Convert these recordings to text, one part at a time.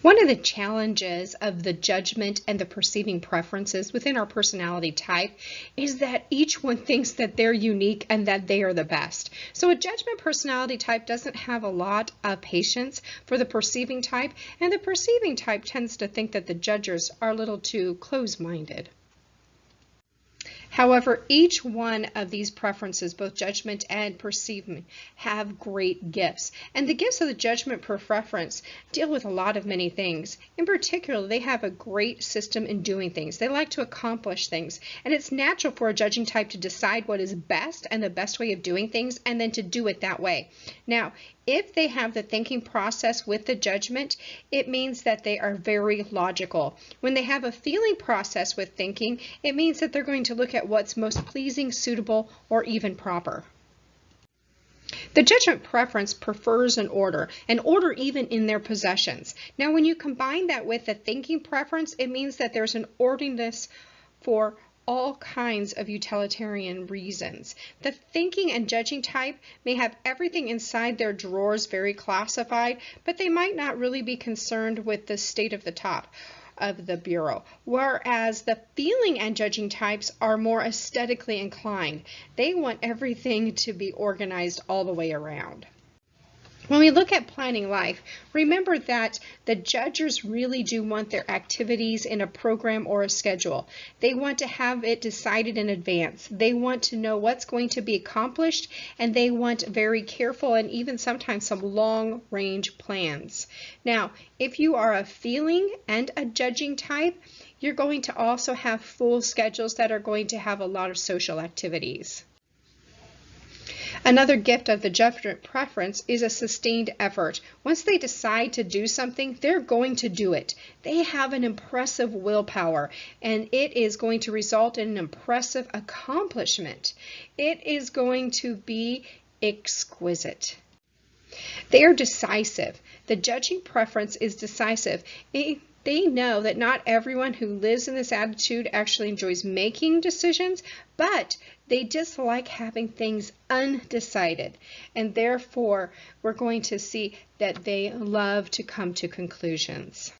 One of the challenges of the judgment and the perceiving preferences within our personality type is that each one thinks that they're unique and that they are the best. So a judgment personality type doesn't have a lot of patience for the perceiving type, and the perceiving type tends to think that the judgers are a little too close-minded. However, each one of these preferences, both judgment and perceiving, have great gifts. And the gifts of the judgment preference deal with a lot of many things. In particular, they have a great system in doing things. They like to accomplish things. And it's natural for a judging type to decide what is best and the best way of doing things and then to do it that way. Now, if they have the thinking process with the judgment, it means that they are very logical. When they have a feeling process with thinking, it means that they're going to look at what's most pleasing, suitable, or even proper. The judgment preference prefers an order even in their possessions. Now, when you combine that with the thinking preference, it means that there's an orderliness for all kinds of utilitarian reasons. The thinking and judging type may have everything inside their drawers very classified, but they might not really be concerned with the state of the top of the bureau. Whereas the feeling and judging types are more aesthetically inclined. They want everything to be organized all the way around. When we look at planning life, remember that the judgers really do want their activities in a program or a schedule. They want to have it decided in advance. They want to know what's going to be accomplished, and they want very careful and even sometimes some long-range plans. Now, if you are a feeling and a judging type, you're going to also have full schedules that are going to have a lot of social activities. Another gift of the judgment preference is a sustained effort. Once they decide to do something, they're going to do it. They have an impressive willpower, and it is going to result in an impressive accomplishment. It is going to be exquisite. They are decisive. The judging preference is decisive. They know that not everyone who lives in this attitude actually enjoys making decisions, but they dislike having things undecided. And therefore, we're going to see that they love to come to conclusions.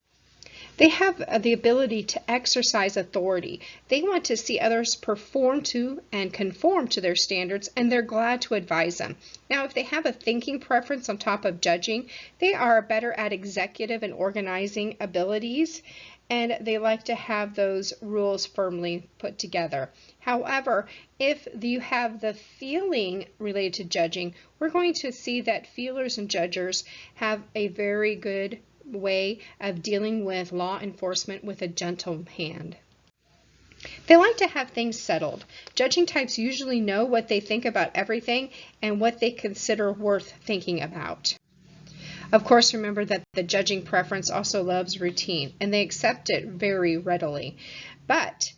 They have the ability to exercise authority. They want to see others perform to and conform to their standards, and they're glad to advise them. Now, if they have a thinking preference on top of judging, they are better at executive and organizing abilities, and they like to have those rules firmly put together. However, if you have the feeling related to judging, we're going to see that feelers and judgers have a very good way of dealing with law enforcement with a gentle hand. They like to have things settled. Judging types usually know what they think about everything and what they consider worth thinking about. Of course, remember that the judging preference also loves routine, and they accept it very readily. But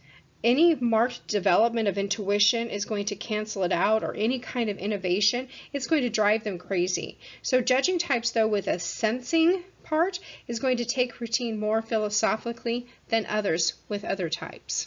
any marked development of intuition is going to cancel it out, or any kind of innovation, it's going to drive them crazy. So judging types, though, with a sensing part is going to take routine more philosophically than others with other types.